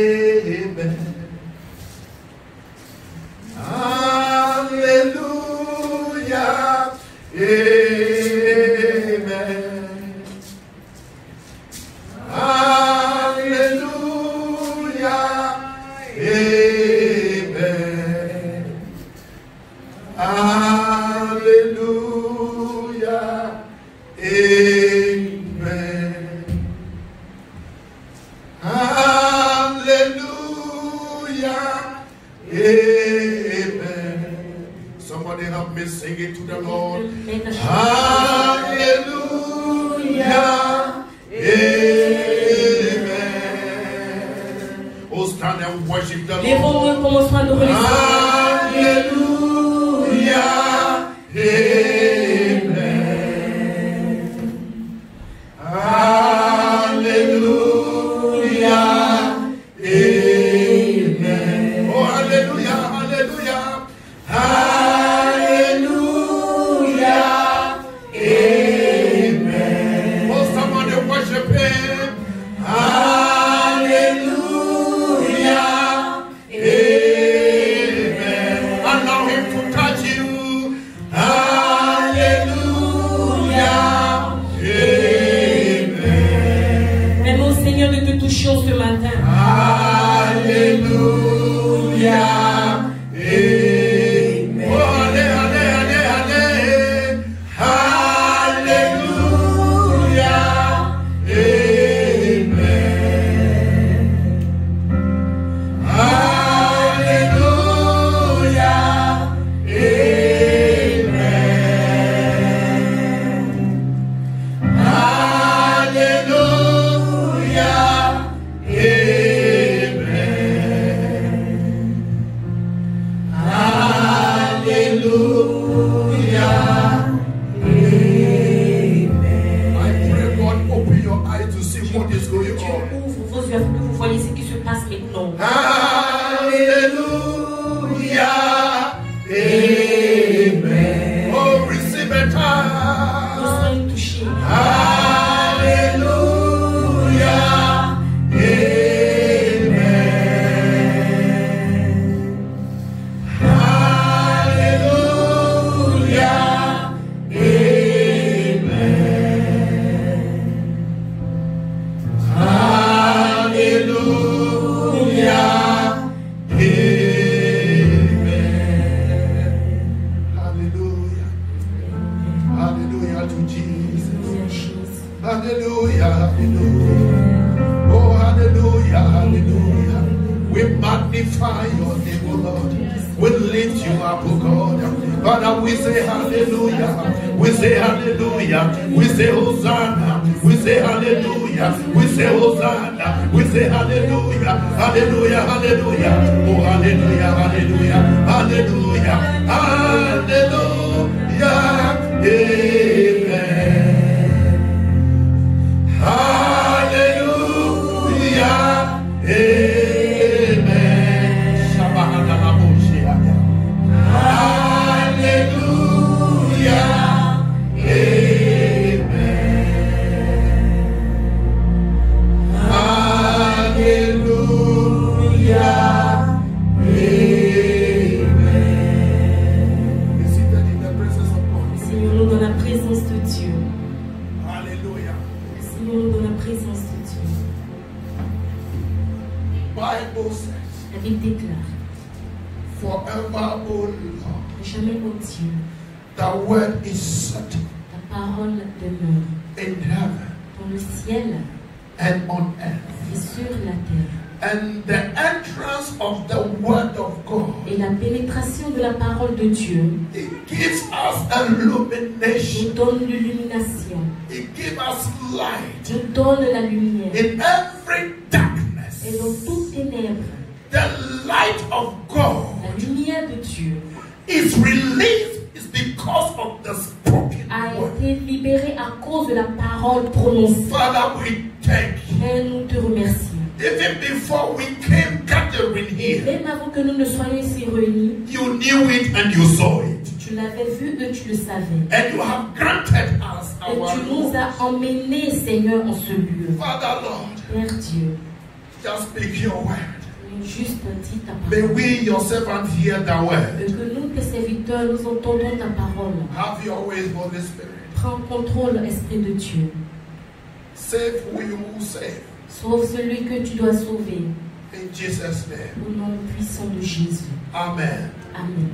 Amen. Hallelujah. Amen. Hallelujah. Amen. Hallelujah. Amen. Hallelujah. Amen. Somebody help me sing it to the Lord. Hallelujah. Amen. Oh, stand and worship the Lord. Lèvons-nous, commençons à adorer le Seigneur. Hallelujah. Amen. Hallelujah. Amen. Oh, hallelujah. Hallelujah. Hallelujah. Amen. Oh, somebody worship him. Hallelujah. Amen. Allow him to touch you. Hallelujah. Amen. Même au Seigneur de te toucher ce matin. Hallelujah. Amen. Oh, allez, allez, allez, allez. Hallelujah. Amen. Hallelujah. Amen. Hallelujah. Hallelujah. Amen. Oh, receive it. Hallelujah. Amen. Hallelujah. Amen. Hallelujah. Hallelujah, hallelujah. Oh, hallelujah, hallelujah. We magnify your name, O Lord. We lift you up, O God. Father, we say hallelujah. We say hallelujah. We say Hosanna. We say hallelujah. We say Hosanna. We say hallelujah. Hallelujah, hallelujah. Oh, hallelujah, hallelujah. Hallelujah. Hallelujah. Amen. Hallelujah, amen. Hallelujah, amen. Hallelujah, amen. Be seated in the presence of God. Seigneur-nous dans la présence de Dieu. Hallelujah. Seigneur-nous dans la présence de Dieu. Bible says, La Bible déclare, forever, O Lord, jamais, ô Dieu, the word is set ta parole demeure in heaven dans le ciel and on earth. et sur la terre. And the entrance of the word of God, Et la pénétration de la parole de Dieu it gives us nous illumination. donne l'illumination, It gives us light nous donne la lumière. in every darkness. Et dans toutes ténèbres, The light of God la lumière de Dieu is released is because of the spoken a word. été libérée à cause de la parole prononcée. Father, we thank you. Et nous te remercions. Even before we came gathering Et here, même avant que nous ne soyons ici réunis, you knew it and you saw it. tu l'avais vu et tu le savais. And you have granted us Et our tu nous room. as emmenés, Seigneur, en ce lieu. Father Lord, Père Dieu, just speak your word. juste dis ta May parole. we, your servant, hear the Et word. que nous, tes serviteurs, nous entendons ta parole. Have your ways, Holy Spirit. Prends contrôle, Esprit de Dieu. Save who you will save. Sauve celui que tu dois sauver. In Jesus' name. Au nom puissant de Jésus. Amen. Amen.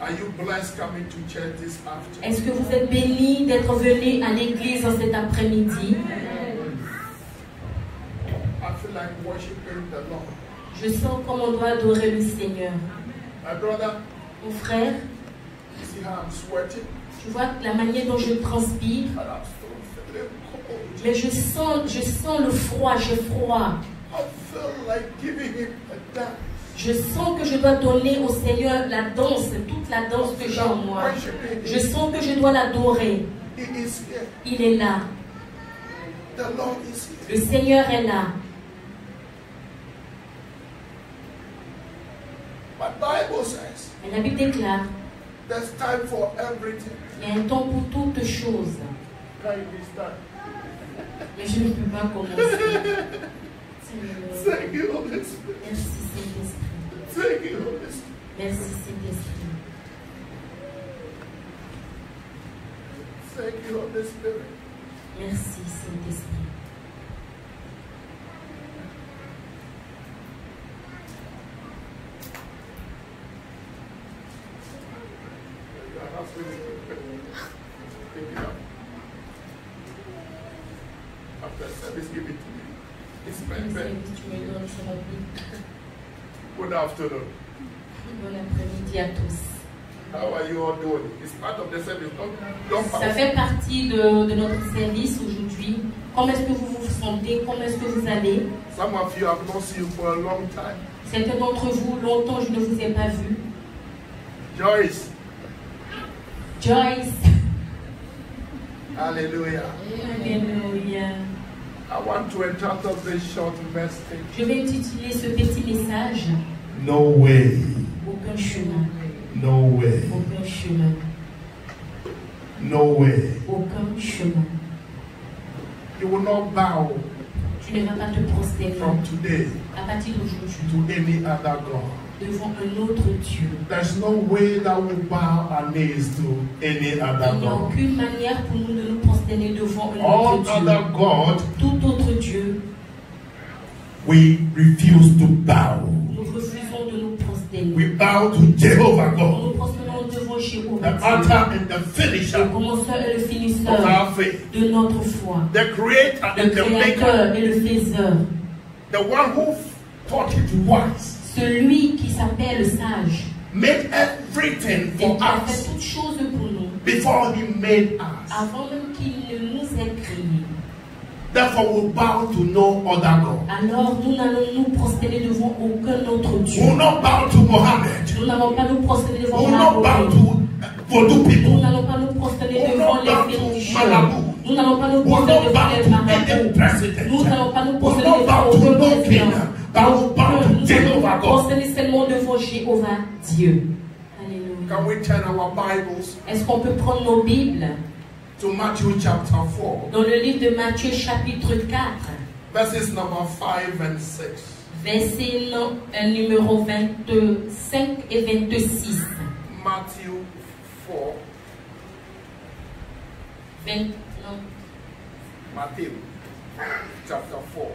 Are you blessed coming to church this afternoon? Est-ce que vous êtes bénis d'être venus à l'église en cet après-midi? I feel like worshiping the Lord. Je sens comme on doit adorer le Seigneur. My brother, Mon frère, you see how I'm sweating? tu vois la manière dont je transpire, And I'm still feeling cold. mais je sens le froid, j'ai froid. I feel like giving him a dance. Je sens que je dois donner au Seigneur la danse, toute la danse que j'ai en moi. Je sens que je dois l'adorer. He is here. Il est là. The Lord is here. Le Seigneur est là. My Bible says Et la Bible déclare, there's time for everything. il y a un temps pour toutes choses. Can you start? Mais je ne peux pas commencer. Thank you, Holy Spirit. Merci Saint-Esprit. Thank you, Holy Spirit. Merci Saint-Esprit. Thank you, Holy Spirit. Merci Saint-Esprit. Your husband is pick it up. After service, give it to me. It's my bed. Tu me donnes sur la Bible. Good afternoon. Bon après-midi à tous. How are you all doing? It's part of the service. Don't Ça pout. fait partie de notre service aujourd'hui. Comment est-ce que vous vous sentez? Comment est-ce que vous allez? Some of you have not seen you for a long time. Certains d'entre vous, longtemps, je ne vous ai pas vu. Joyce. Joyce. Hallelujah. Alléluia. I want to entitle this short message. Je vais intituler ce petit message No way. Aucun chemin. No way. Aucun chemin. No way. Aucun chemin. You will not bow Tu ne vas pas te prosterner from today à partir d'aujourd'hui to any other God. devant un autre Dieu. There's no way that we bow our knees to any Il other n'y a God. aucune manière pour nous de nous prosterner devant un All autre other Dieu. God, Tout autre Dieu, we refuse to bow. nous refusons de nous prosterner. We bow to Jehovah Nous God, nous prosternons devant the Jéhovah Dieu, author and the le finisher commenceur et le of finisseur our faith, de notre foi, the creator le and the maker, créateur et le faiseur, the one who thought it wise, celui qui s'appelle sage, made everything et for qui a fait us toutes choses pour nous, before he made us. avant même qu'il ne nous ait créés. Therefore, we bow to no other God. Alors nous n'allons nous prosterner devant aucun autre Dieu. We will not bow to Mohammed. Nous n'allons pas nous prosterner We devant will not bow Mahomet. to voodoo Nous people. n'allons pas nous prosterner We will devant not les bow to féticheurs. Malabou. Nous n'allons pas nous We will prosterner not devant bow les to marabouts. any president. Nous n'allons pas nous We will prosterner not devant bow to aucun no king. président. But we will bow to Nous allons Jehovah nous God. prosterner seulement devant Jéhovah Dieu. Alléluia. Can we turn our Bibles Est-ce qu'on peut prendre nos Bibles to Matthew chapter 4, dans le livre de Matthieu chapitre 4, verses number 5 and 6. verset numéro 25 et 26. Matthew 4, 20, non, Matthew chapter 4.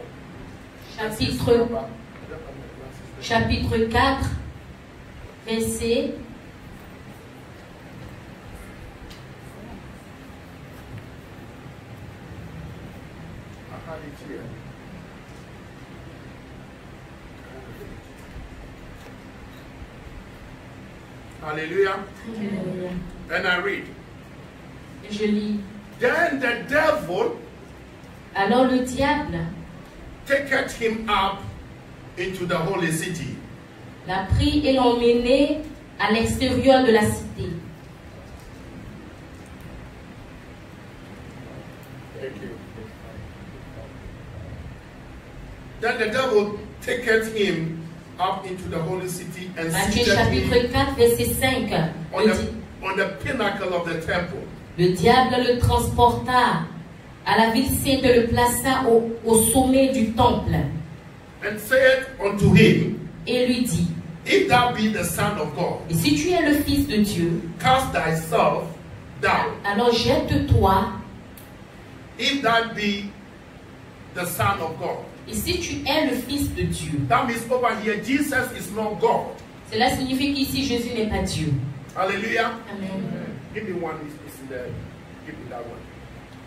chapitre 4, verset I had it here. Hallelujah. Alléluia. And I read. Je lis. Then the devil Alors le diable taketh him up into the holy city l'a pris et l'a emmené à l'extérieur de la cité. Thank you. Then the devil taketh him up into the holy city and Matthieu seated chapitre him 4, verset 5. on the pinnacle of the temple Le diable le transporta à la ville sainte et le plaça au sommet du temple. And said unto him, Et lui dit, If thou be the Son of God, et si tu es le Fils de Dieu, cast thyself down. alors jette-toi. If thou be the Son of God. Et si tu es le Fils de Dieu, That means over here, Jesus is not God. cela signifie qu'ici Jésus n'est pas Dieu. Hallelujah. Amen. Give me one. It's in there. Give me that one.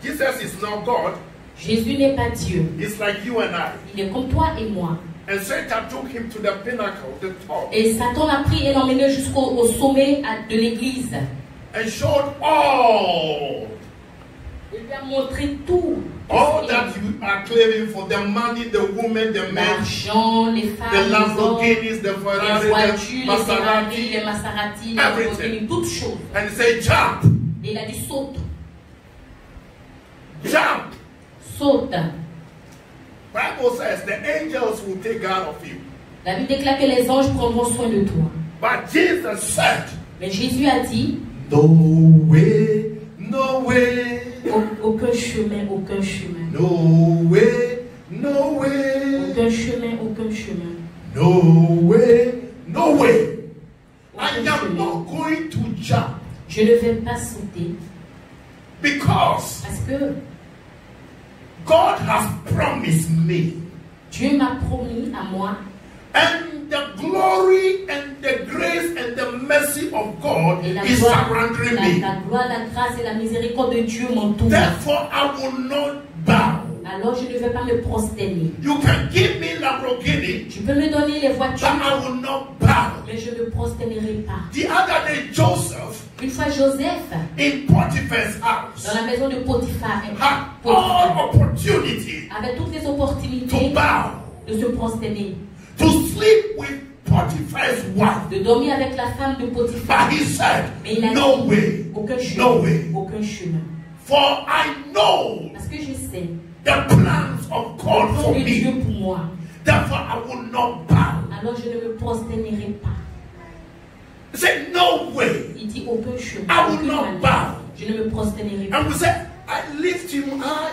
Jesus is not God. Jésus n'est pas Dieu. It's like you and I. Il est comme toi et moi. And Satan took him to the pinnacle, the top, Et Satan l'a pris et l'a emmené jusqu'au sommet de l'église. and showed all Il lui a montré tout. that you are claiming for the money, the woman, the men, L'argent, les the femmes, les hommes, Lamborghinis, the les Ferrari, voitures, the les Ferrari, Maserati, les Maserati, les everything. Lamborghini, toutes choses. and he said, jump, Et il a dit saute, jump. saute. Bible says the angels will take care of you. La Bible déclare que les anges prendront soin de toi. But Jesus said, Mais Jésus a dit, no way, no way, aucun chemin, aucun chemin. no way, no way, Aucun chemin, aucun chemin. no way, no way. I Aucun am chemin. not going to jump Je ne vais pas sauter because parce que God has promised me, Dieu m'a promis à moi, and the glory and the grace and the mercy of God et la is gloire, surrounding me. la gloire, la grâce et la miséricorde de Dieu m'entourent. Therefore, I will not bow. Alors je ne vais pas me prosterner. You can give me Lamborghini, Tu peux me donner les but voitures, I will not bow. mais je ne me prosternerai pas. The other day, Joseph Une fois Joseph, in Potiphar's dans house la maison de Potiphar, had all opportunity avait toutes les to opportunités bow, de se prosterner, to sleep with Potiphar's wife. de dormir avec la femme de Potiphar. But he said, Mais il a no dit, way, aucun chemin, no way. aucun chemin. For I know Parce que je sais, the plans of God le for plan de Dieu me. pour moi. Therefore, I will not bow. Alors je ne me prosternerai pas. He said, no way. Il dit aucun chemin, I will aucune not manière. bow. Je ne me prosternerai pas. And we said, I lift him high,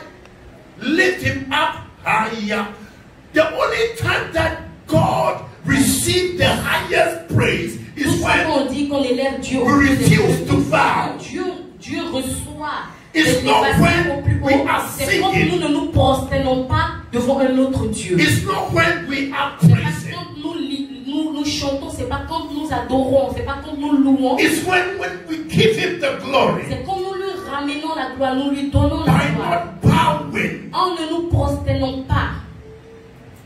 lift him up higher. The only time that God received the highest praise Tout is ce when qu'on dit qu'on élève Dieu au we plus refuse to haut. bow. Dieu reçoit It's les not élévations when au plus we haut. are C'est quand singing. nous ne nous prosternons pas devant un autre Dieu. It's not when we are C'est pas praising. quand nous chantons, c'est pas quand nous adorons, c'est pas quand nous louons. It's when we give him the glory C'est quand nous lui ramenons la gloire, nous lui donnons la by gloire. not bowing. En ne nous prosternons pas.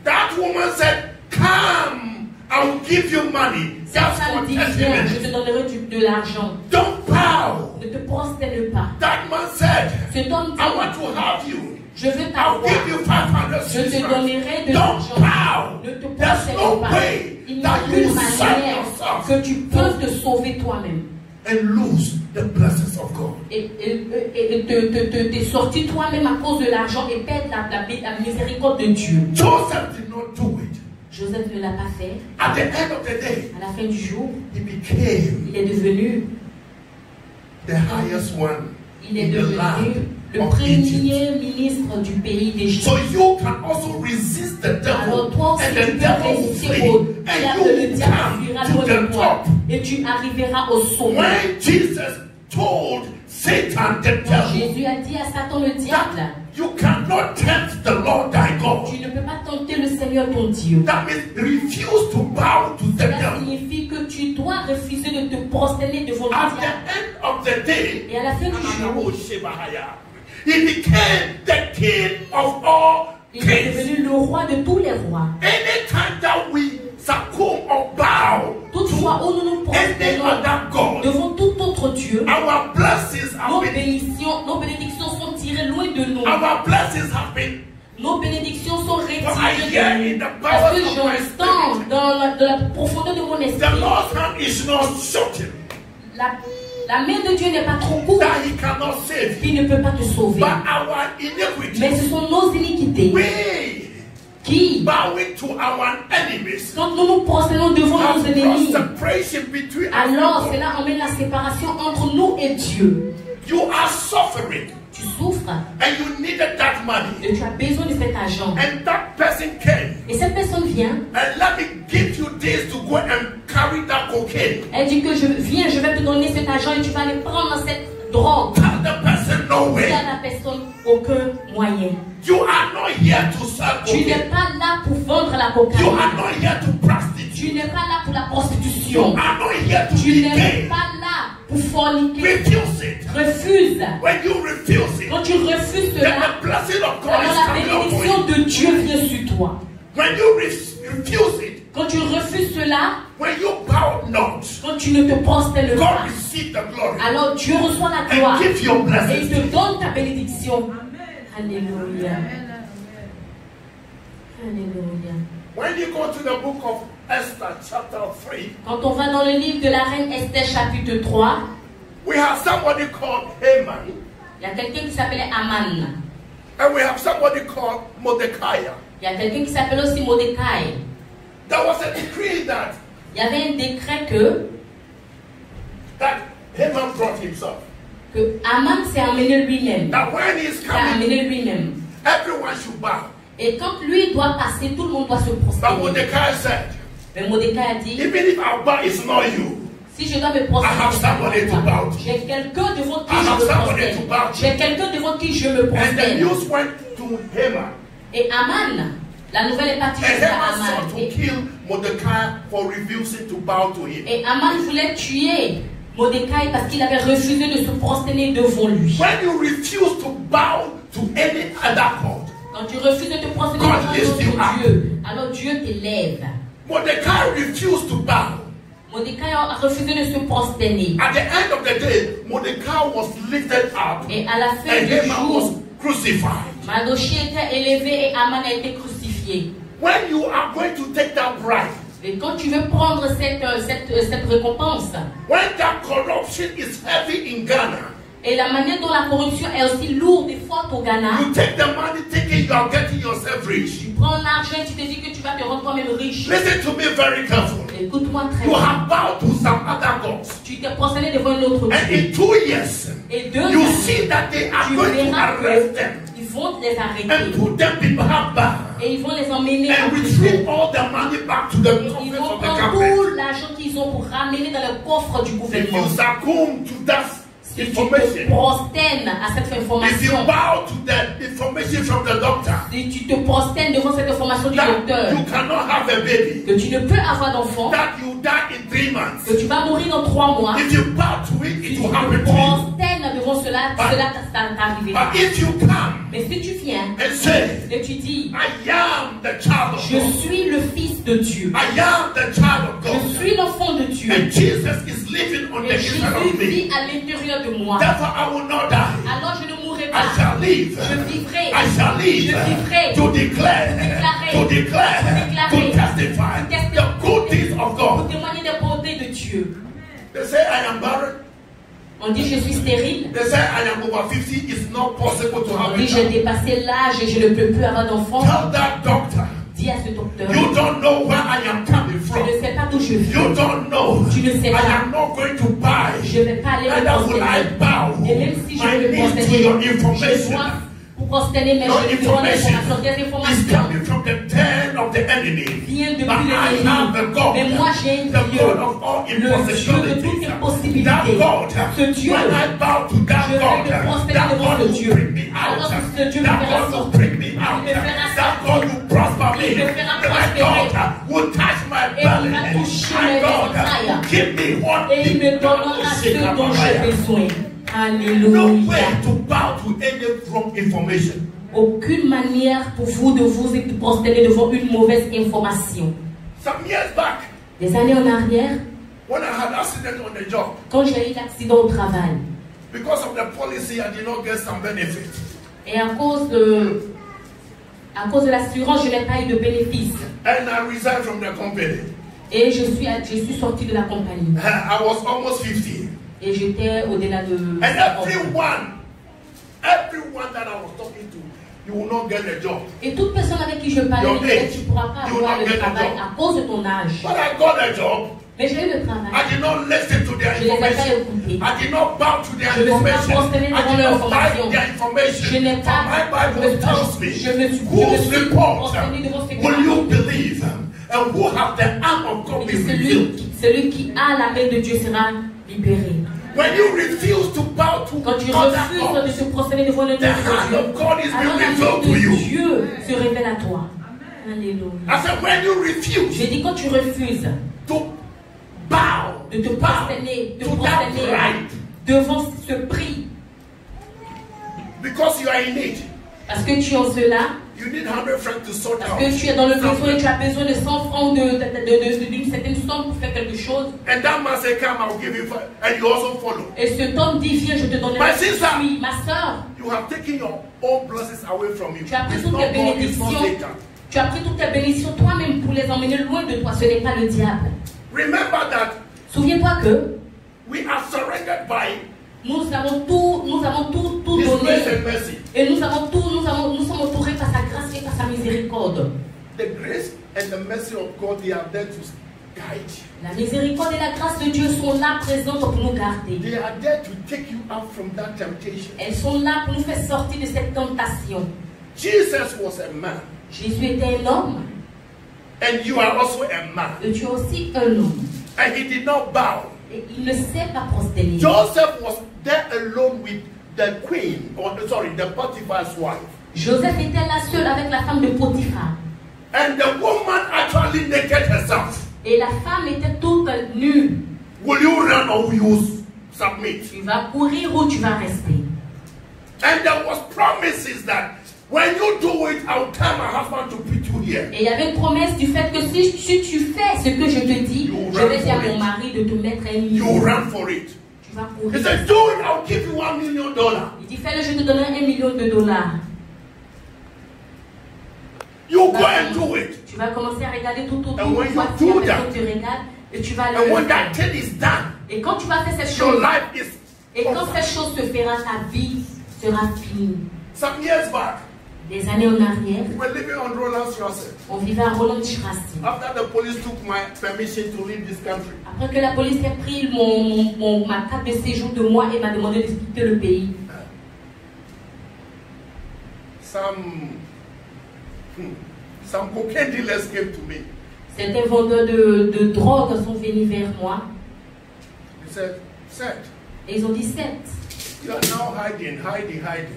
That woman said, come, I will give you money. Cette Just femme for dit, 30 viens, je minutes. te donnerai de l'argent. Don't bow. Ne te prosterne pas. That man said, Cet homme I want dit, to have you. je veux I'll t'avoir. give you 500 Je te Swiss francs. donnerai de Don't l'argent. bow. Ne te There's prosterne no pas. way Il n'y a that you aucune will save manière yourself que tu peux te sauver toi-même. and lose the blessings of God. Et t'es sorti toi-même à cause de l'argent et perdre la miséricorde de Dieu. Joseph did not do it. Joseph ne l'a pas fait. At the end of the day, À la fin du jour, he became il est devenu the highest one Il est in the devenu land le of Egypt. premier ministre du pays d'Égypte. So you can also resist the Alors devil, toi aussi, and tu the peux devil will résister flee, au and diable, you le will diable come fuira to loin de the toi. top. Et tu arriveras au sommet. When Jesus told Satan, the devil, Jésus a dit à Satan le diable, that you cannot tempt the Lord thy God. tu ne peux pas tenter le Seigneur ton Dieu. That means refuse to bow to the Cela devil. signifie que tu dois refuser de te prosterner devant le At the diable. end of the day, Et à la fin du jour, he became the king of all il est kings. devenu le roi de tous les rois. Anytime that we succumb or bow Toutefois, où nous nous to any prosternons other God, devant tout autre Dieu, our blessings nos have been, bénédictions sont tirées loin de nous. our blessings have been. Nos bénédictions sont For I retirées hear de in nous. the Parce power que of my j'entends spirit, dans la profondeur de mon the esprit, Lord's hand is not shortened, la main de Dieu n'est pas trop courte, that He cannot save you. qui ne peut pas te sauver. But our Mais iniquity, ce sont nos iniquités we qui, bowing to our enemies, quand nous nous prosternons devant nos have ennemis, brought separation between us. alors and God. cela emmène la séparation entre nous et Dieu. You are suffering. Tu souffres. And you needed that money. Et tu as besoin de cet argent. And that person came. Et cette personne vient. And let me give you this to go and carry that cocaine. Elle dit que je vais te donner cet argent et tu vas aller prendre cette drogue. Tell the person no way. Il y a la personne aucun moyen. You are not here to sell Tu n'es cocaine. pas là pour vendre la cocaïne. You are not here to prostitute. Tu n'es pas là pour la You prostitution. are not here to Tu be n'es gay. pas là pour forniquer. Refuse it. Refuse. When you refuse it, Quand tu refuses then cela, the blessing of God alors is la coming upon bénédiction you. de Dieu vient sur toi. When you refuse it, Quand tu refuses cela, when you bow not, quand tu ne te prosternes God pas, receive the glory alors Dieu reçoit la gloire and give your et il blessing. te donne ta bénédiction. Alléluia. Alléluia. When you go to the book of Esther, chapter 3, Quand on va dans le livre de la reine Esther chapitre 3, we have somebody called Haman, il y a quelqu'un qui s'appelait Aman. and we have somebody called Mordecai. Il y a quelqu'un qui s'appelle aussi Mordecai. There was a decree that Il y avait un décret Haman brought himself. que Aman s'est emmené lui-même. That when he's S'est coming, emmené lui-même. everyone should bow. Et quand lui doit passer, tout le monde doit se But prosterner. Mordecai said, Mais Mordecai a dit, even if our bow is not you, si je dois me I have prosterner, somebody to bow to. j'ai quelqu'un devant qui I have je me somebody to prosterne. bow to. J'ai quelqu'un devant qui je me And the prosterne. news went to Haman. Et Aman, la nouvelle est partie And jusqu'à Haman Aman. sought to kill Mordecai for refusing to bow to him. Et Aman voulait tuer Mordecai parce qu'il avait refusé de se prosterner devant lui. When you refuse to bow to any other God, Quand tu refuses de te prosterner God devant lifts you notre up. Dieu, alors Dieu t'élève. Mordecai refused to bow. Mordecai a refusé de se prosterner. At the end of the day, Mordecai was lifted up Et à la fin and du Haman was jour, crucified. Mardochée était élevé et Aman a été crucifié. When you are going to take that bribe, Et quand tu veux prendre cette récompense, when that corruption is heavy in Ghana, et la manière dont la corruption est aussi lourde et forte au Ghana, you take the money thinking you are getting yourself rich. tu prends l'argent et tu te dis que tu vas te rendre toi-même riche. Listen to me very carefully. Écoute-moi très You bien. have bowed to some other gods. Tu t'es prosterné devant un autre And Dieu. in 2 years, Et 2 you ans, see that they are tu going to verras arrest them qu'ils vont les and arrêter. put them behind bar Et ils vont les emmener en and prison. retrieve all the money back to the Ils coffers vont of the prendre government. tout l'argent qu'ils ont pour ramener dans le coffre du If gouvernement. you succumb to that Si tu te information, prosternes à cette if you information, bow to the information from the doctor, si tu te prosternes devant cette information du that docteur, you cannot have a baby, que tu ne peux avoir d'enfant, that you die in 3 months, que tu vas mourir dans 3 mois, if you bow to it, si it tu will te happen to you. prosternes devant cela, cela t'arrivera. But if you come Mais si tu viens and say, et tu dis, I am the child of je God, suis le fils de Dieu, I am the child of je God, suis l'enfant de Dieu, and Jesus is living on the et inside of Jésus me, vit à l'intérieur de moi, therefore I will not die. alors je ne mourrai I pas. shall live. Je vivrai. I shall live Je vivrai. to declare, to testify the good things of Pour God. témoigner des bontés de Dieu. They say I am barren. On dit je suis stérile. They say I am over 50. It's not possible to have On a dit j'ai child. dépassé l'âge et je ne peux plus avoir d'enfant. Tell that doctor, Dis à ce docteur, you don't know where I am coming je from. ne sais pas d'où je viens. You don't know. Tu ne sais I pas. am not going to buy. Je ne vais pas aller me Neither will I prosterner. bow Et même si je my veux me knees to prosterner, your je information. dois vous prosterner, mais Your je vais donner des information is informations coming from the den of the enemy. viennent depuis But I l'ennemi. have the God, Mais moi j'ai un the Dieu, God of all le Dieu de impossibilities. toutes les possibilités. That God, Ce Dieu, when I bow to that je vais God, me prosterner that devant God ce will Dieu. bring me out. Alors que ce Dieu me That fera God will sortir. bring me out. Il me fera That God will prosper me. Il me fera That prospérer. God will touch my Et il belly. va toucher My mes God entrailles. will give me what Et il me donnera ce dont j'ai besoin. No Alléluia. way to bow to any wrong information. Aucune manière pour vous de vous prosterner devant une mauvaise information. Some years back, Des années en arrière, when I had accident on the job, quand j'ai eu l'accident au travail, because of the policy, I did not get some benefit. et à cause de l'assurance, je n'ai pas eu de bénéfice. And I resigned from the company. Et je suis sorti de la compagnie. I was almost 50. Et j'étais au-delà de... And everyone that I was talking to, you will not get a job. Et toute personne avec qui je parlais, Your me disait, age, tu ne pourras pas you will avoir not le get a travail job. à cause de ton âge. But I got a job. Mais j'ai eu le travail. I did not listen to their Je les ai pas information. écoutés. I did not bow to their Je ne suis pas information. prosterné I devant did leur not buy information. their information. Je n'ai For pas. my Bible tells me Je me suis whose report prosterné devant ce will you believe and who have the arm of God be revealed. Celui qui a la main de Dieu sera libéré. When you refuse to bow to Quand tu other refuses gods, de se prosterner devant le the Dieu hand of God is alors being la main revealed to de you. Dieu se révèle à toi. Alléluia. I said, when you refuse J'ai dit quand tu refuses to bow, de te prosterner, to that pride, devant ce prix, because you are in need, parce que tu es en cela, you need 100 francs to sort parce out. que tu es dans le besoin et tu as besoin de 100 francs d'une certaine somme pour faire quelque chose. And that man said, come, I'll give you five. And you also follow. Et cet homme dit, viens, je te donnerai. My sister, oui, ma soeur, you have taken your own blessings away from you. tu as pris It's toutes not tes God, it's not bénédictions. Satan. Tu as pris toutes tes bénédictions toi-même pour les emmener loin de toi. Ce n'est pas le diable. Remember that Souviens-toi que we are surrendered by nous avons tout His donné. grace and mercy. Et nous sommes entourés par sa grâce et par sa miséricorde. The grace and the mercy of God, they are there to guide you. La miséricorde et la grâce de Dieu sont là présentes pour nous garder. They are there to take you out from that temptation. Elles sont là pour nous faire sortir de cette tentation. Jesus was a man, Jésus était un homme and you are also a man. et tu es aussi un homme. And he did not bow. Et il ne s'est pas prosterné. Joseph was there alone with the queen, or sorry, the Potiphar's wife. Joseph était là seul avec la femme de Potiphar. And the woman actually naked herself. Et la femme était toute nue. Will you run or will you submit? Tu vas courir ou tu vas rester. And there was promises that when you do it, I'll tell my husband to put you here. Et il y avait une promesse du fait que si tu fais ce que je te dis, You je run vais dire à for mon it. mari de te mettre un You million. run for it. Tu vas He courir. said, do it, I'll give you $1 million. Il dit, fais-le, je te donnerai $1 million. You go and do it. Tu vas commencer à regarder tout autour. And when you Voici do la that, personne que tu regardes et tu vas aller And le when faire. that thing is done, Et quand tu vas faire cette your chose, life is et quand over. cette chose se fera, ta vie sera finie. Some years back, Des années en arrière, we were living on Rolandstrasse. on vivait à Rolandstrasse. After the police took my permission to leave this country, Après que la police ait pris ma carte de séjour de moi et m'a demandé de quitter le pays, some cocaine dealers came to me. certains vendeurs de drogue sont venus vers moi They said, Seth, et ils ont dit, Seth, you are now hiding.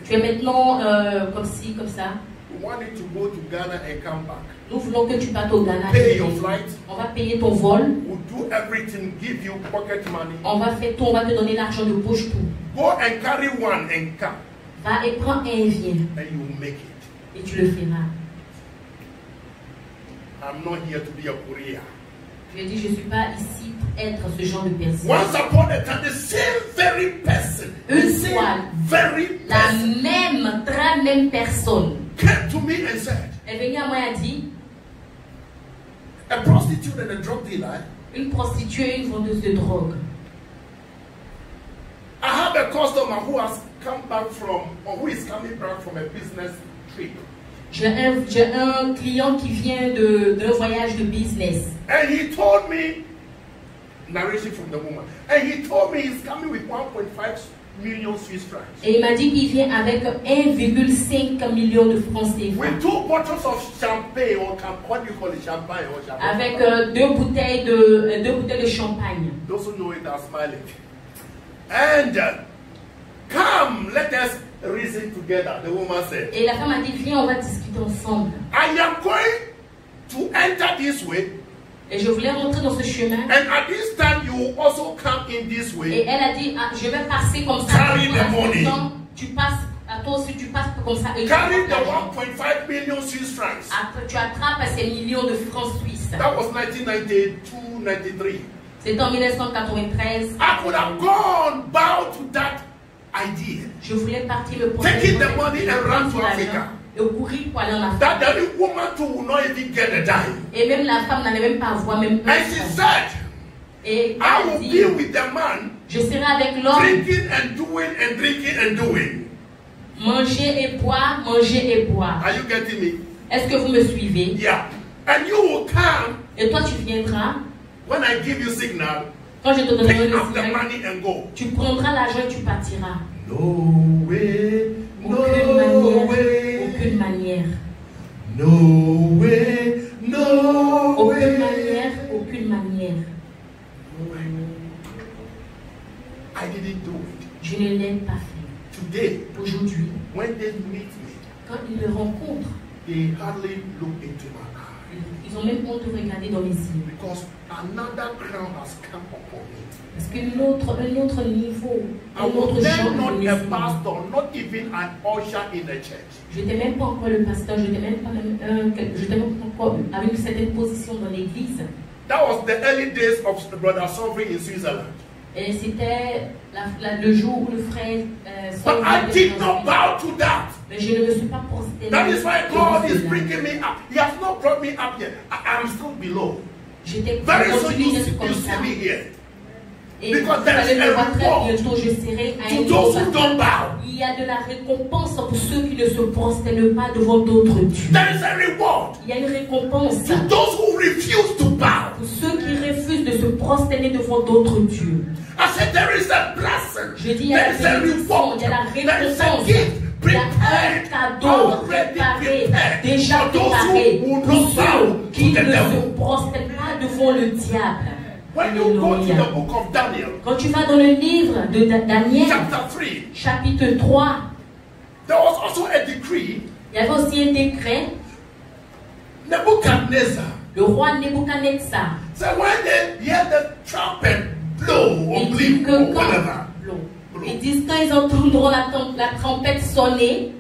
tu es maintenant comme ci, comme ça. We want you to go to Ghana and come back. Nous voulons que tu partes au Ghana. Pay your flight. On va payer ton vol. We'll do everything, give you pocket money. On va faire tout, on va te donner l'argent de poche tout. Go and carry one and come. Va et prends un et viens. And you make it. Et tu le feras. I'm not here to be a courier. Je lui ai dit, je ne suis pas ici pour être ce genre de personne. Once upon a time, the same very person, the Une same fois, very la person très même personne came to me and said, est venue à moi et a dit, a prostitute and a drug dealer, une prostituée, une vendeuse de drogue. I have a customer who has come back from, or who is coming back from a business trip. J'ai un client qui vient d'un voyage de business. And he told me, narration from the woman, and he told me he's coming with 1.5 million Swiss francs. Et il m'a dit qu'il vient avec 1,5 million de francs CFA. With 2 bottles of champagne, or what do you call it, champagne or champagne? Avec deux bouteilles de champagne. Those who know it are smiling. And come, let us reason together, the woman said. Et la femme a dit, viens, on va discuter ensemble. I am going to enter this way. Et je voulais rentrer dans ce chemin. And at this time, you will also come in this Et way. elle a dit, ah, je vais passer comme ça. Carry the money. Tu passes, à toi aussi tu passes comme ça. Et Carry tu the passes. 1.5 million Swiss francs. Après, tu attrapes ces millions de francs suisses. That was 1992-93. C'est en 1993. I could have gone bow to that idea. Je voulais partir me Taking the money and run to Africa. Et courir pour aller en Afrique. That the woman too will not even get a dime. Et même la femme n'allait même pas voir même un And she franc. said, Et I elle will dit, be with the man je serai avec l'homme, drinking and doing and drinking and doing. manger et boire, manger et boire. Are you getting me? Est-ce que vous me suivez? Yeah. And you will come Et toi tu viendras When I give you signal, Quand je te donnerai pick le up the signal, money and go. tu prendras l'argent et tu partiras. No way, no Aucune way, manière. no way, no Aucune way. manière, aucune manière. I didn't do it. Je ne l'ai pas fait. Today, Aujourd'hui, when they meet me, quand ils le rencontrent, they hardly look into my eye ils ont même honte de regarder dans les yeux. because another crown has come upon me. Parce qu'un autre niveau, I un autre was genre then not de a niveau. pastor, not even an usher in the church. Je n'étais même pas encore le pasteur, je n'étais même pas encore avec une certaine position dans l'église. That was the early days of Brother Sovereign in Switzerland. Et c'était le jour où le frère But I did not bow to that. Mais je ne me suis pas prosterné. That is why God is bringing me up. He has not brought me up yet. I am still below. J'étais Very soon continue you d'être comme see ça. me here. Et Because vous there is allez me a voir très reward bientôt, je serai à to un those who niveau. don't bow. Il y a de la récompense pour ceux qui ne se prosternent pas devant d'autres dieux. There is a reward Il y a une récompense to those who refuse to bow. pour ceux qui refusent de se prosterner devant d'autres dieux. I said there is a blessing. Je dis, il y a There la is a bénédiction, reward. il y a la There is a récompense. gift Il y a un prepared, cadeau already préparé, prepared déjà for those préparé who will pour not bow ceux qui to ne the devil. se prosternent pas devant le diable. When you go to Alléluia. the book of Daniel, Quand tu vas dans le livre de Daniel, chapter 3, chapitre 3, there was also a decree. il y avait aussi un décret. Nebuchadnezzar Le roi Nebuchadnezzar, said when they hear the trumpet blow or il dit bleep que or quand, whatever, ils disent quand ils entendront la trompette sonner,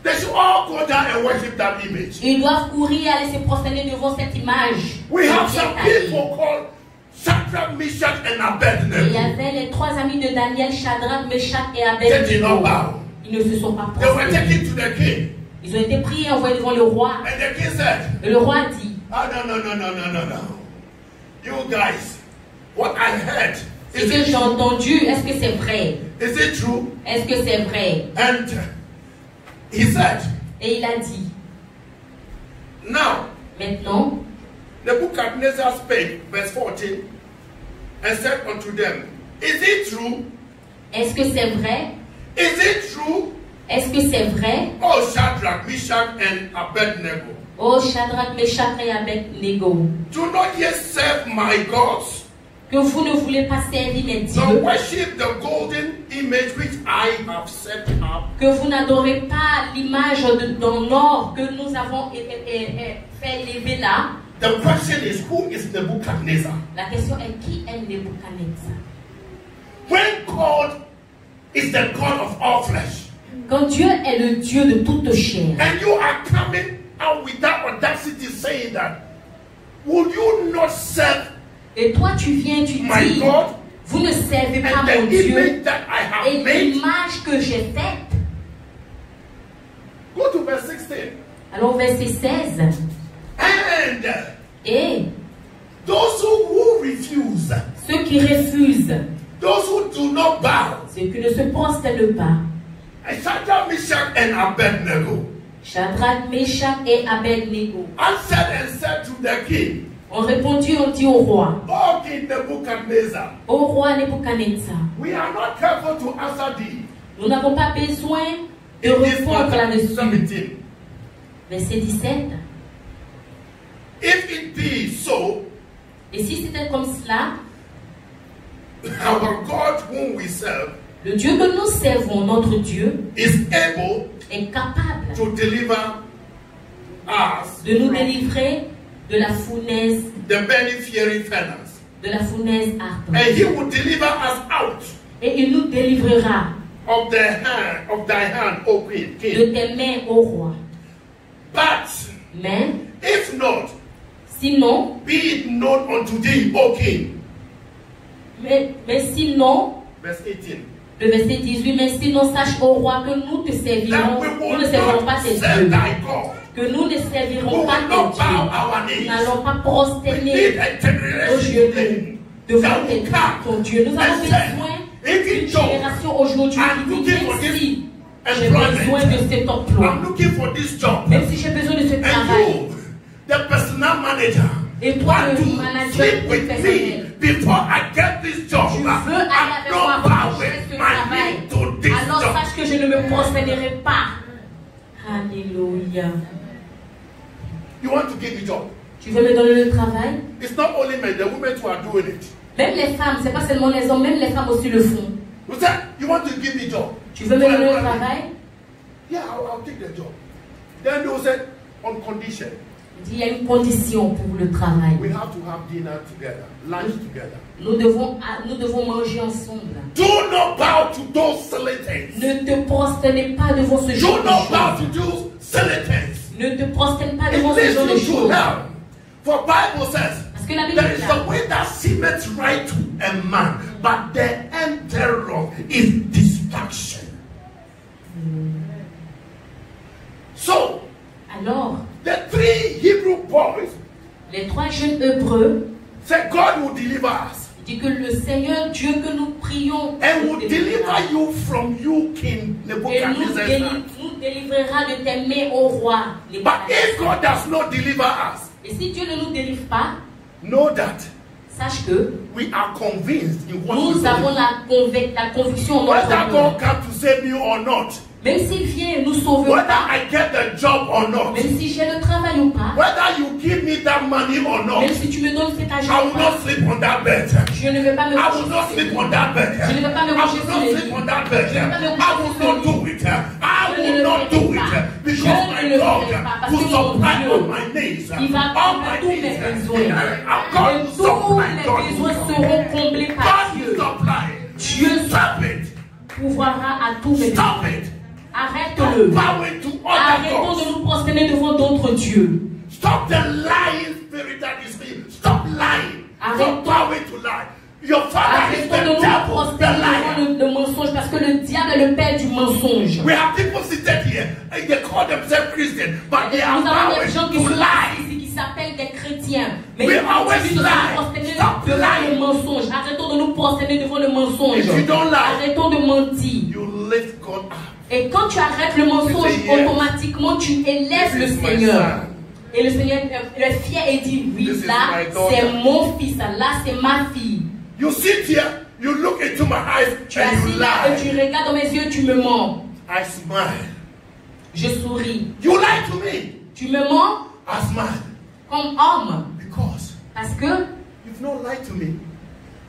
they should all go down and worship that image. ils doivent courir et aller se prosterner devant cette image. We have Qui est some taillée. people called Shadrach, Meshach, and Et il y Abednego. avait les trois amis de Daniel, Shadrach, Meshach et They did not Abednego. bow. Ils ne se sont pas They were prosternés. taken to the king. Ils ont été priés et envoyés devant le roi. And the king said, Et le roi dit, oh, no. You guys, what I heard, ce is que it j'ai true? entendu, est-ce que c'est vrai? Is it true? Est-ce que c'est vrai? And he said, Et il a dit, now, maintenant, Nebuchadnezzar spake, verse 14, and said unto them, is it true? est-ce que c'est vrai? Is it true? Est-ce que c'est vrai? Oh, Shadrach, Meshach, and Abednego, Oh Shadrach, Meshach et Abednego, do not yet serve my gods, que vous ne voulez pas servir les nor dieux, worship the golden image which I have set up. que vous n'adorez pas l'image d'en or que nous avons fait lever là. The question is, who is Nebuchadnezzar? La question est qui est Nebuchadnezzar? When God is the God of all flesh, Quand Dieu est le Dieu de toute chair, and you are coming out with that audacity saying that, would you not serve et toi tu viens, tu my dis, God vous ne servez pas and mon the Dieu image that I et have made? l'image que j'ai faite. Go to verse 16. Alors verset 16, And et those who refuse, ceux qui refusent, those who do not bow, ceux qui ne se prosternent pas, and Shadrach, Meshach, and Abednego Shadrach, Meshach et Abednego, answered and said to the king, ont répondu, ont dit au roi, O King Nebuchadnezzar, au roi Nebuchadnezzar, we are not careful to answer thee. nous n'avons pas besoin de In this répondre matter, là-dessus. 17. Verset 17, If it be so, et si c'était comme cela, our God whom we serve le Dieu que nous servons, notre Dieu, is able est capable to deliver us de nous from délivrer de la fournaise, the burning fiery furnace. de la fournaise ardente. And he will deliver us out Et il nous délivrera of thy hand, O King. de tes mains, ô roi. But Mais, if not, sinon, be it known unto thee, O King. mais sinon, Verse 18. le verset 18, mais sinon sache au roi que nous te That servirons, we nous ne will servirons pas not tes serve dieux, thy God. que nous ne We servirons will pas not tes bow dieux, our nous knees. n'allons pas We prosterner need a nos generation genoux devant that will ton come Dieu. Nous avons and say, besoin even d'une though génération aujourd'hui I'm qui dit, looking for même this si j'ai besoin de employment, cet emploi, I'm looking for this job, même si j'ai besoin de ce and travail, you, the personal manager, Et toi, want le to manager sleep with me personnel, before I get this job. tu veux aller I'm avec moi not avant que je bowing fasse ce my travail. knee to this Alors job. sache que je ne me prosternerai pas. Alléluia. You want to give me job? Tu veux me donner le travail? It's not only men, the women who are doing it. Même les femmes, c'est pas seulement les hommes, même les femmes aussi le font. You say, you want to give me job? Tu veux me donner le travail? Yeah, I'll take the job. Then they will say, on condition. Il y a une condition pour le travail. We have to have dinner together, lunch together. Nous devons manger ensemble. Do not bow to those silly things. Ne te prosternez pas devant ce genre Do de not bow choses. to those silly things. Ne te prosterne pas It devant ce leads genre de you to choses. hell. For Bible says, Parce que la Bible there dit is là, a way that seemeth right to a man, but the end thereof is destruction. So, alors, the 3 Hebrew boys les 3 jeunes Hébreux, said, God will deliver us dit que le Seigneur Dieu que nous prions and nous will deliver délivrera. you from you, King Et Nebuchadnezzar. nous délivrera de tes mains au roi. But if God does not deliver us, Et si Dieu ne nous délivre pas, know that sache que we are convinced in what nous we avons believe. la conviction en Whether notre God cœur. come to save me or not, Même s'il vient nous sauver ou whether pas, I get the job or not, même si j'ai le travail ou pas, whether you give me that money or not, même si tu me donnes cet I argent will ou pas, not sleep on that bed. je ne vais pas me I coucher will not sur sleep le on lit. that bed. Je ne vais pas me I coucher will sur not le sleep lit. on that bed. Je ne vais pas me I coucher will sur le not do lit. it. I Je ne will le not do ferai it pas. because Je ne my le God ferai pas parce will que mon supply Dieu, all my needs. il va All my combler tous mes needs. besoins. Our God Et will tous supply. mes God besoins will seront comblés supply. par God will Dieu. supply. Dieu Stop it. pourvoira à tous mes Stop besoins. it. Arrête-le. Bowing to other Arrêtons de gods. nous prosterner devant d'autres dieux. Stop the lying spirit that is me. Stop lying. Stop Arrêtons. bowing to lie. Your father is Arrêtons de the nous devil, the prosterner liar. devant le mensonge parce que le diable est le père du mensonge. We have people seated here and they call themselves Christian, but they are Nous avons des gens bowing qui to sont là lie. ici qui s'appellent des chrétiens. Mais We ils always continuent de lie. se prosterner Stop devant lying. le mensonge. Arrêtons de nous prosterner devant le mensonge. If you don't lie, Arrêtons de mentir. you lift God up. Et quand tu arrêtes le mensonge, You say, yes. automatiquement tu élèves This le is my Seigneur. son. Et le Seigneur est fier et dit, oui, This is là my daughter. c'est mon fils, là c'est ma fille. You sit here, you look into my eyes, Tu es and assis you là et tu lie. regardes dans mes yeux, tu me mens. I smile. Je souris. You lie to me. Tu me mens I smile. comme homme. Because Parce que you've not lied to me.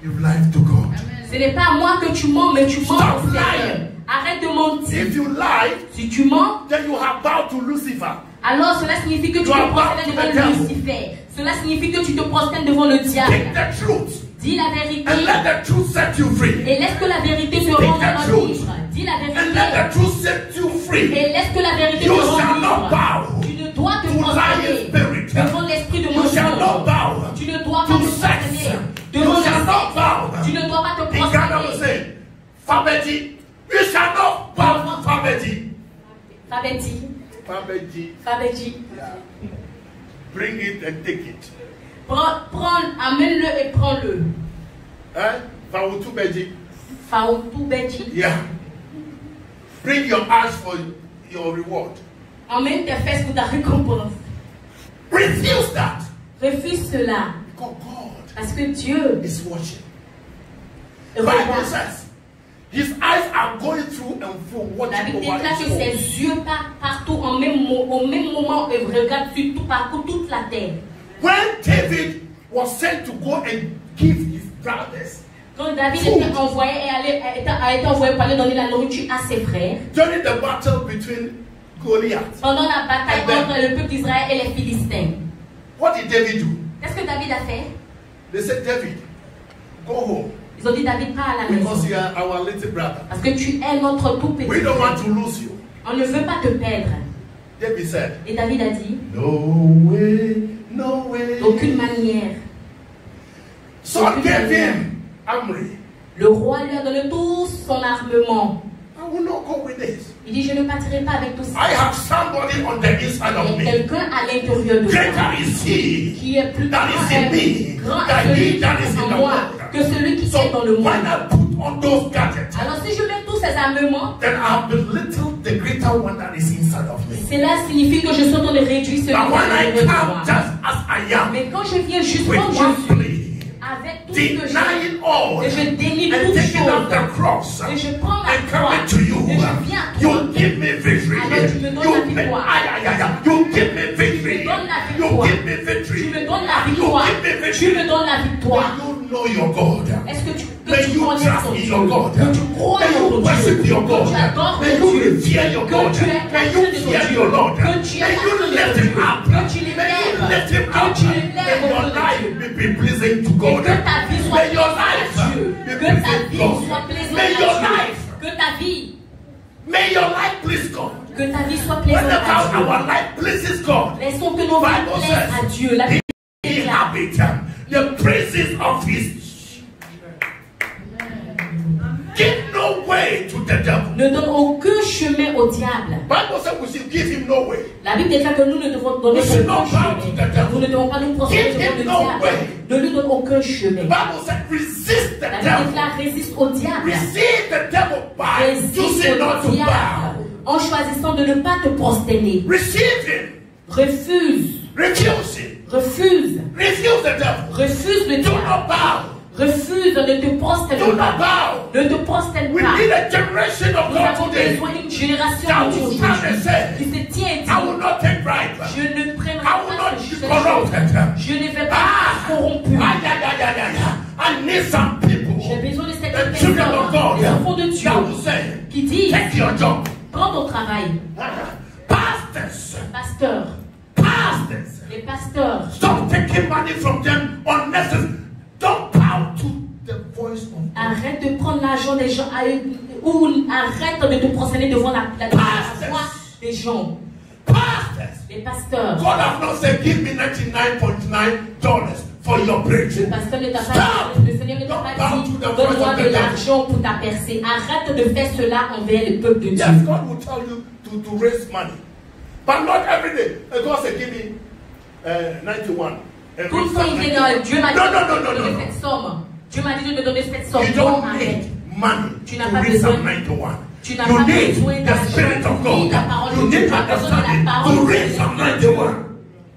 You've lied to God. ce n'est pas à moi que tu mens, mais tu mens Stop au Seigneur. lying. Arrête de mentir. If you lie, Si tu mens, then you have bowed to Lucifer. alors cela signifie que tu You te are prosternes bound to the devant devil. Lucifer. Cela signifie que tu te prosternes devant le diable. Speak the truth Dis la vérité. and let the truth set you free. Et laisse que la vérité te Speak rende the truth. libre. Dis la And let vérité. the truth set you free. Et laisse que la vérité te You rende shall not libre. bow Tu ne dois te to lying prosterner spirit. devant l'esprit de You shall not mensonge. bow Tu ne dois pas to te sex. prosterner You devant le shall not sexe. bow. Tu ne dois pas te In Ghana we prosterner. say, Fabeti. You shall not bow to Fabeti. Fabeti. Fabeti. Fabeti. Bring it and take it. Amène-le et prends-le. Eh? Fawutu Beji. Faoutou Beti. Yeah. Bring your ass for your reward. Emmène tes fesses pour ta récompense. Refuse that. Refuse cela. Because God Parce que Dieu is watching. The Bible regarde. says his eyes are going through and through La watching Bible over déclare que his ses souls. yeux partent partout au même moment et regardent sur tout parcours toute la terre. When David was sent to go and give his brothers Quand David était envoyé et a été envoyé pour aller donner la nourriture à ses frères, during the battle between Goliath, pendant la bataille entre le peuple d'Israël et les Philistins, what did David do? qu'est-ce que David a fait? They said, David, go home Ils ont dit David, pas à la because maison. you are our little brother. Parce que tu es notre tout petit We don't want frère. to lose you. On ne veut pas te perdre. David said, Et David a dit, no way, no way. d'aucune manière. Saul gave him Amri. Le roi lui a donné tout son armement. I will not go with this. Il dit, je ne partirai pas avec tout ça. I have somebody on the inside Il of y a me. quelqu'un à l'intérieur de Greater moi is he qui est plus that is in me grand than est celui he qui that is est in en the moi world. que celui qui So est dans le monde. when I put on those gadgets, Alors si je mets tous ces armements, then I belittle the greater one that is inside of me. Cela signifie que je suis en train de réduire ce But when I niveau de come moi. just as I am, Mais quand je viens juste with comme je one suis, plea, avec tout ce que denying all, j'ai, et je dénie and toute taking up the chose, cross, et je prends la and croix, coming to you, et je viens à toi, you give me victory. alors tu me donnes la victoire. You give me victory. Tu me donnes la You victoire. give me victory. Tu me donnes la victoire. You give me Tu victory. me donnes la victoire. May you know your God. Est-ce que tu May you connais trust ton in Dieu? your God. Que tu crois May en you ton worship Dieu? your Que God. tu adores May ton you Dieu? revere your Que God. tu es May you crainte de ton fear Dieu? your Lord. Que tu es May you crainte de lift ton him Dieu? up. Que tu May you l'élèves? lift him Que up. tu l'élèves May au your nom de life Dieu? be pleasing to Et God. que ta vie soit May your plaisante life à Dieu. be Que ta pleasing vie to God. soit plaisante May à your Dieu. life, Que ta vie, may your life please God. que ta vie soit plaisante Whenever à Dieu. our life pleases God, Laissons que nos vies Bible plaisent à says, Dieu. La Bible inhabit the praises of his. Give no way to the devil. ne donne aucun chemin au diable. Bible says we should give him no way. La Bible déclare que nous ne devons donner We should aucun not bow to the chemin. devil. Nous ne devons pas nous prosterner Give devant him le no diable. way. Ne lui donne aucun chemin. Bible says resist the La Bible devil. déclare résiste au diable. Receive the devil by Résiste choosing not au to diable bow. en choisissant de ne pas te prosterner. Receive him. Refuse. Refuse him. Refuse. Refuse the devil. Refuse le Do diable. not bow. Refuse, ne te prosterne Do not pas. bow. Ne te prosterne We pas. need a generation of Nous God avons today besoin d'une génération that de Dieu will stand and aujourd'hui say, qui se tient et I will dit, not take bribe. je ne prendrai I will pas not ce be chose. corrupted. Je ne vais pas Ah, être corrompu. I need some people, J'ai besoin de cette the children of personne, God, les enfants de Dieu, that will say, qui disent, take your job. prends ton travail. Pastors, Pasteurs, pastors, les pasteurs, stop taking money from them unnecessarily. Don't bow to the voice of God. arrête de prendre l'argent des gens, ou arrête de te prosterner devant la voix des gens. Pastors, Les pasteurs. God has not said, give me $99.9 for your Le breakthrough. pasteur ne t'a pas Stop! dit, le Seigneur ne t'a Don't pas bow dit, to the voice donne-moi of the de devil. l'argent pour ta percée. Arrête de faire cela envers le peuple de Dieu. Yes, God will tell you to raise money. But not every day. God said, give me 91. And Tout le raise temps, some il 91. vient, Dieu m'a dit No, de no, no, te no, donner no, no. cette somme. Dieu m'a dit de te donner cette somme. You Non, don't arrête. need money Tu n'as to pas read besoin. Psalm 91. Tu n'as You pas need besoin the d'argent Spirit of pour lire God. la parole You de Dieu. need Tu as besoin de la understanding parole to de read Dieu. Psalm 91.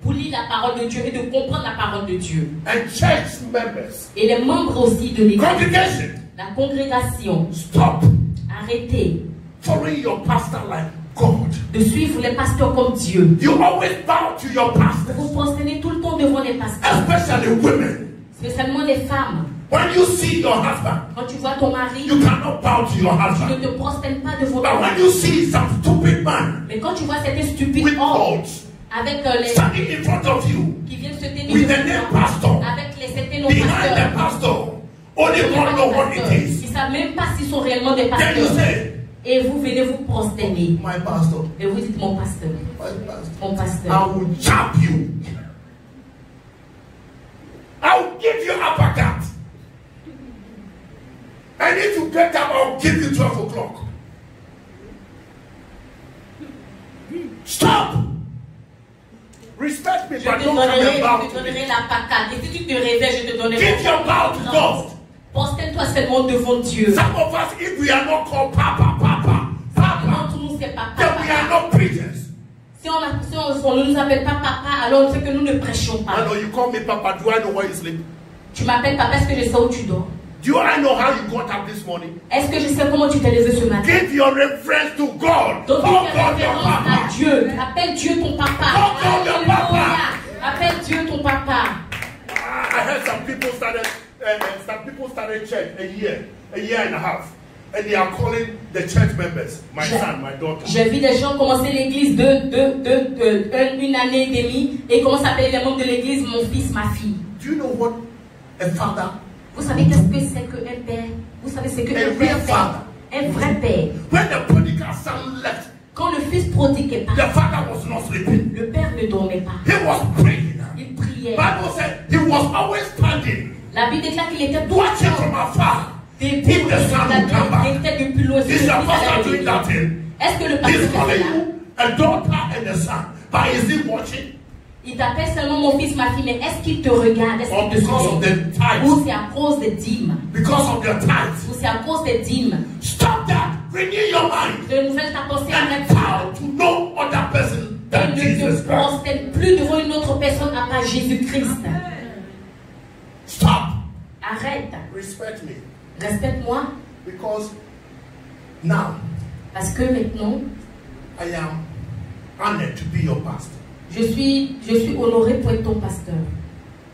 Pour lire la parole de Dieu et de comprendre la parole de Dieu. And church members, Et les membres aussi de l'église. congregation, La congrégation. stop Arrêtez following your pastor like God. de suivre les pasteurs comme Dieu. You always bow to your pastors, Vous prosternez tout le temps devant les pasteurs. especially women. Spécialement les femmes. When you see your husband, Quand tu vois ton mari, you cannot bow to your tu husband. ne te prosternes pas devant But ton when mari. you see some stupid man Mais quand tu vois certains stupides with hommes coats avec les standing in front of you, qui viennent se tenir with the devant name toi, pastor, avec les certains noms behind the pasteurs, pastor, only God knows what it is. ils ne savent même pas s'ils sont réellement des Then you pasteurs. say, Et vous venez vous prosterner. my pastor, Et vous dites mon pasteur. my pastor, Mon I pasteur. will chop you. I will give you uppercut. And if you get up, I'll give you 12 o'clock. Stop. Respect me, Je but te don't come and donnerai, bow je te to donnerai me. la pacate. Et si tu te réveilles, je te donnerai. Give your bow to God. Prosterne-toi seulement devant Dieu. Some of us, if we are not called Papa, Quand tout le monde sait pas then we are papa. not preachers. Si on ne nous appelle pas papa, alors c'est que nous ne prêchons I pas. know you call me Papa. Do I know where you sleep? Tu m'appelles papa, est-ce que je sais où tu dors? Do I know how you got up this morning? Est-ce que je sais comment tu t'es levé ce matin? Give your reference to God. Donc, Call fais God your référence à Papa. Dieu. Appelle Dieu ton papa. Call God your Papa. Alléluia. Appelle Dieu ton papa. I heard some people started church a year and a half, and they are calling the church members my son, my daughter. J'ai vu des gens commencer l'église une année et demie et ils commencent à appeler les membres de l'église mon fils, ma fille. Do you know what a father? Vous savez qu'est-ce que c'est qu'un père? Vous savez ce que un père fait? Un vrai père. When the prodigal son left, Quand le fils prodigue est the parti, father was not sleeping. le père ne dormait pas. He was praying. Il priait. Bible said he was always standing, La Bible déclare qu'il était tout watching from afar. depuis If the son will come back. il était depuis loin. Is your pastor doing that thing? Est-ce que le He's pasteur fait calling cela? you a daughter and a son, but is he watching? Il t'appelle seulement mon fils, ma fille, mais est-ce qu'il te regarde? Est-ce Or qu'il te because of surveille? the tithes? Ou c'est à cause des dîmes? Because of the tithes? Ou c'est à cause des dîmes? Stop that. Renew your mind Renouvelle ta pensée, and arrête how to know other person's Jésus-Christ. Stop. Arrête. Respect me. Respecte-moi. Because now Parce que maintenant, I am honored to be your pastor. je suis honoré pour être ton pasteur.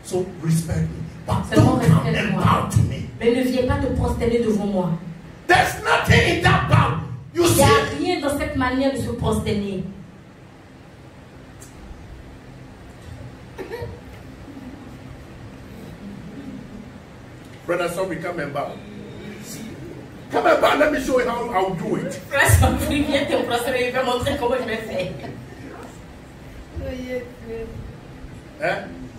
So respect me. But Seulement don't come and respecte-moi. bow to me. Mais ne viens pas te prosterner devant moi. There's nothing in that bow. You Il n'y see, a rien dans cette manière de se prosterner. Brother Sophie, come and bow. Come and bow. Let me show you how I'll do it. Frère Sophie, viens te prosterner, je vais montrer comment je vais faire. Eh?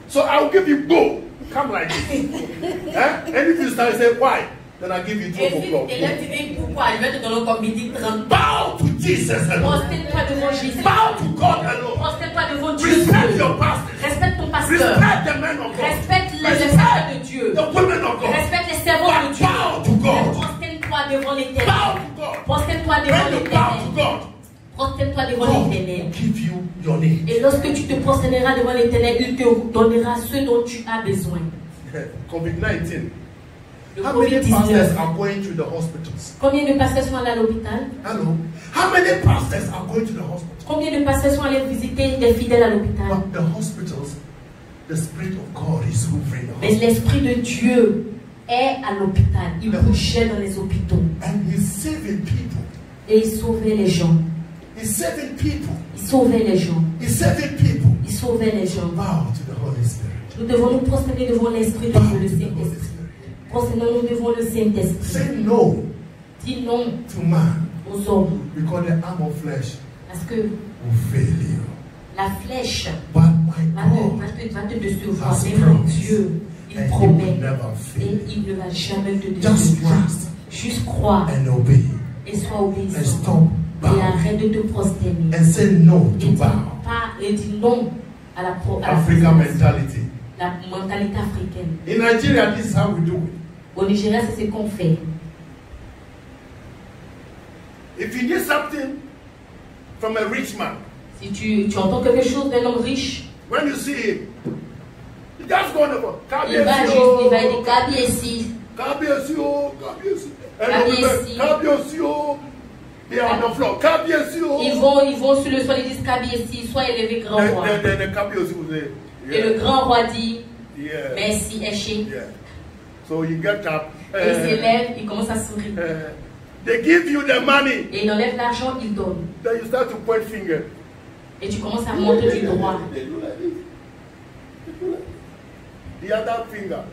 So I'll give you go. Come like this. And if you start saying why, then I'll give you 12 o'clock. Et là tu dis pourquoi, je vais te donner comme midi 30. Bow to Jesus alone. Prosterne-toi devant Jésus. Bow to God alone. Prosterne-toi devant Dieu. Respect your pastor. Respecte ton pasteur. Respect the men of God. Respecte les Respect servants de Dieu. the women of God. Respecte les servants de But Dieu. bow to God. Prosterne-toi devant l'Éternel. Bow to God. Prosterne-toi devant When you bow to l'Éternel. God, Prosterne-toi devant God l'Éternel. will give you your need. Et lorsque tu te prosterneras devant l'Éternel, il te donnera ce dont tu as besoin. COVID-19. Le How many COVID-19. pastors are going to the hospitals? Combien de pasteurs sont allés à l'hôpital? Hello. How many pastors are going to the hospital? Combien de pasteurs sont allés visiter des fidèles à l'hôpital? But the hospitals, the Spirit of God is hovering the Mais hospital. l'Esprit de Dieu est à l'hôpital. Il bougeait dans les hôpitaux. And He's saving people. Et il sauvait les gens. He's saving people. Il sauvait les gens. He's saving people. Il sauvait les gens. Bow to the Holy Spirit. Nous devons nous prosterner devant l'Esprit de Bow Dieu, le to the Holy Saint-Esprit. Spirit. Prosternons-nous devant le Saint-Esprit. Say no Dis non to man, aux hommes. because the arm of flesh Parce que will fail you. la flèche But my va God te décevoir. has Mais mon promised, Dieu, il and He promet. will never Et fail. il ne va jamais te Just décevoir. trust Juste croire and obey et sois and obéissant. stop Et bowing arrête de te prosterner. and say no Et to dis bow. pas, et dis non à la African mentality. la mentalité africaine. In Nigeria, this is how we do it. Au Nigeria, c'est ce qu'on fait. If you need something from a rich man, Si tu entends quelque chose d'un homme riche, when you see him, you just go on the phone. il va dire Gabi ici. They are on the floor. Ils vont sur le sol, ils disent Gabi ici, sois élevé grand roi. Et le grand roi dit yeah. merci, Eché. Yeah. So you get up. Et il s'élève, il commence à sourire. They give you the money. Et il enlève l'argent, il donne. Then you start to point finger. Et tu commences à monter du droit. They do like this. They do like this. The other finger.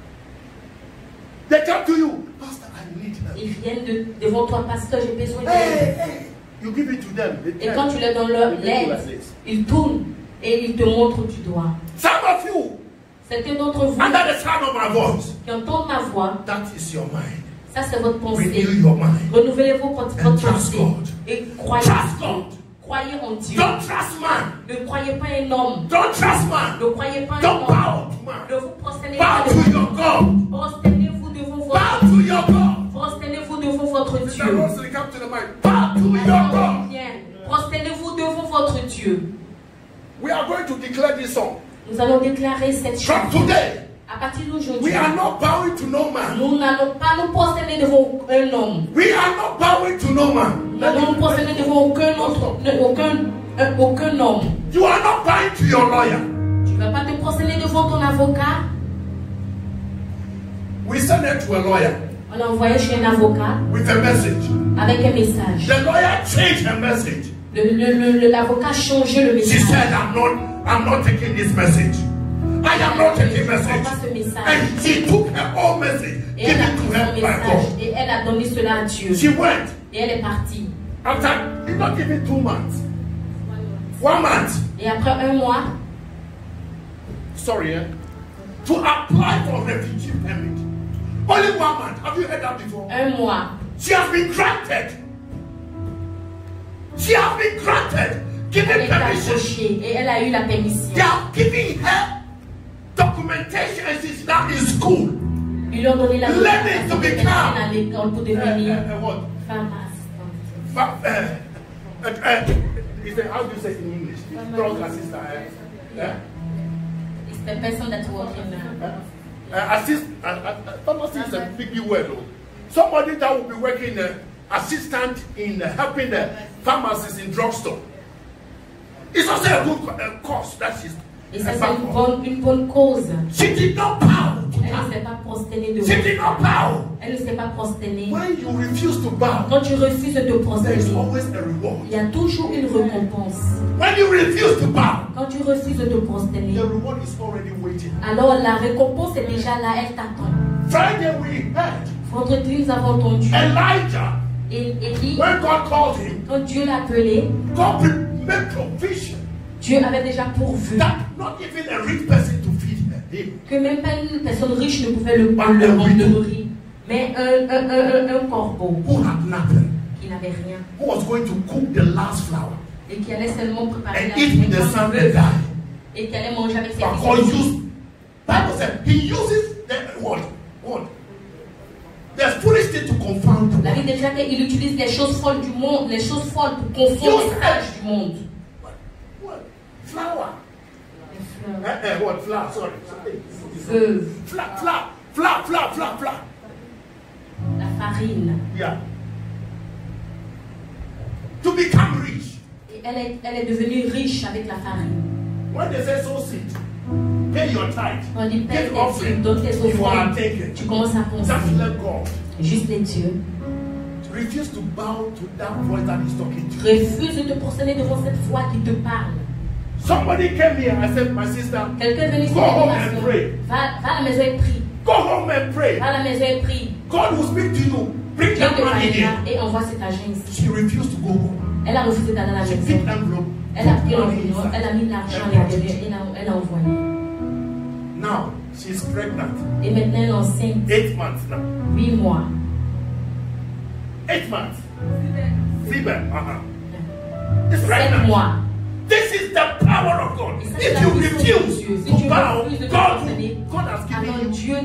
They come to you. Pastor, I need help. Ils viennent devant toi, pasteur, j'ai besoin d'aide. Hey. You give it to them. They Et quand tu leur donnes l'aide, ils tournent et ils te montrent du doigt. Some of you, Certains d'entre vous under the sound of my voice, qui entendent ma voix, that is your mind. ça c'est votre pensée. Renew your mind. Renouvelez-vous votre And trust pensée God. et croyez Trust en God. Dieu. Croyez en Dieu. Don't trust man. Ne croyez pas un homme. Don't trust man. Ne croyez pas un Don't homme. bow to man. Ne vous prosternez pas Bow to devant your God. Prosternez-vous devant Bow votre to your God. Prosternez-vous devant votre Mr. Dieu. Rosely, come to the mic. Bow to your God. Bien. Prosternez-vous devant votre Dieu. We are going to declare this song. Nous allons déclarer cette From chose. today, À partir d'aujourd'hui, we are not bowing to no man. nous n'allons pas nous prosterner devant un homme. We are not bowing to no man. Nous n'allons nous prosterner devant aucun homme. You are not bowing to your lawyer. Tu ne vas pas te prosterner devant ton avocat. We send it to a lawyer On l'a envoyé chez un avocat with a message. avec un message. The lawyer changed her message. L'avocat a changé le She message. said, I'm not taking this message. I am not taking Je ne prends message. pas ce message. And she took her own message, Et elle a given pris to son her by message God. et elle a donné cela à Dieu. She went Et elle est partie. after not even 2 months. 1 month. Et après un mois, Sorry, to apply for refugee permit. Only 1 month. Have you heard that before? un mois, She has been granted. She has been granted. elle Given est permission. accrochée et elle a eu la permission. They have given her documentation and she's now in school. Ils lui ont donné la Learning to become. à l'école pour devenir What? femme assistante. He said, how do you say it in English? Drug assistant. Yeah? It's the person that working pharmacy is a big word. Somebody that will be working assistant in helping the pharmacists in drugstore. It's also a good cause. That is. Et ça, c'est une bonne cause. She did not bow. Elle ne s'est pas prosternée devant. She did not bow. Elle ne s'est pas prosternée. When you refuse to bow, quand tu refuses de te prosterner, there is always a reward. Il y a toujours une récompense. When you refuse to bow, quand tu refuses de te prosterner, the reward is already waiting. Alors la récompense est déjà là, elle t'attend. Friday we heard. Vendredi nous avons entendu. Elijah. Élie. When God called him, quand Dieu l'a appelé, God made provision. Dieu avait déjà pourvu. That not even a rich person to feed him. Que même pas une personne riche ne pouvait le nourrir. Mais un corbeau. Who had nothing. Qui n'avait rien. Who was going to cook the last flour. Et qui allait seulement préparer and eat with the son that died. Et qui allait manger avec ses fils. Bible said he uses the what? There's foolish thing to confound the world. La Bible déjà qu'il utilise les choses folles du monde, les choses folles pour confondre les sages du monde. Flour. What flour? Sorry. Flour. La farine. Yeah. To become rich. Et elle est devenue riche avec la farine. When they say sow seed, pay your tithe. On dit paye tes offrandes, donne tes offrandes. Tu commences à penser. Just let God. Juste les dieux. Refuse to bow to that voice that is talking to you. Refuse de te prosterner devant cette voix qui te parle. Somebody came here. I said, my sister, quelqu'un venu go home and pray. Va à la maison et prie. Go home and pray. Va à la maison et prie. God will speak to you. Bring that money here. Et envoie cet argent ici. She refused to go home. Elle a refusé d'aller à la maison. Elle a pris l'enveloppe. Elle a mis l'argent à l'intérieur. Elle a envoyé. Now she's pregnant. Et maintenant elle est enceinte. 8 months now. 8 mois. 8 months. Fever. It's pregnant. 7 mois. This is the power of God. If you refuse to bow, God has given you.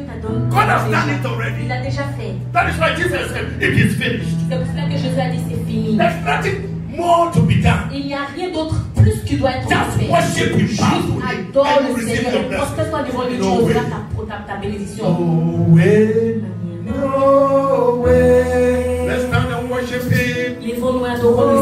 God has done it already. Il a déjà fait. That is why Jesus said, it is finished. C'est pour cela que Jésus a dit c'est fini. There's nothing more to be done. Il n'y a rien d'autre plus qui doit être fait. Just worship Him. Juste adore le Seigneur. Prosterne-toi devant lui, tu recevras ta bénédiction. No way. Let's stand and worship Him. Lèvons-nous et adorons le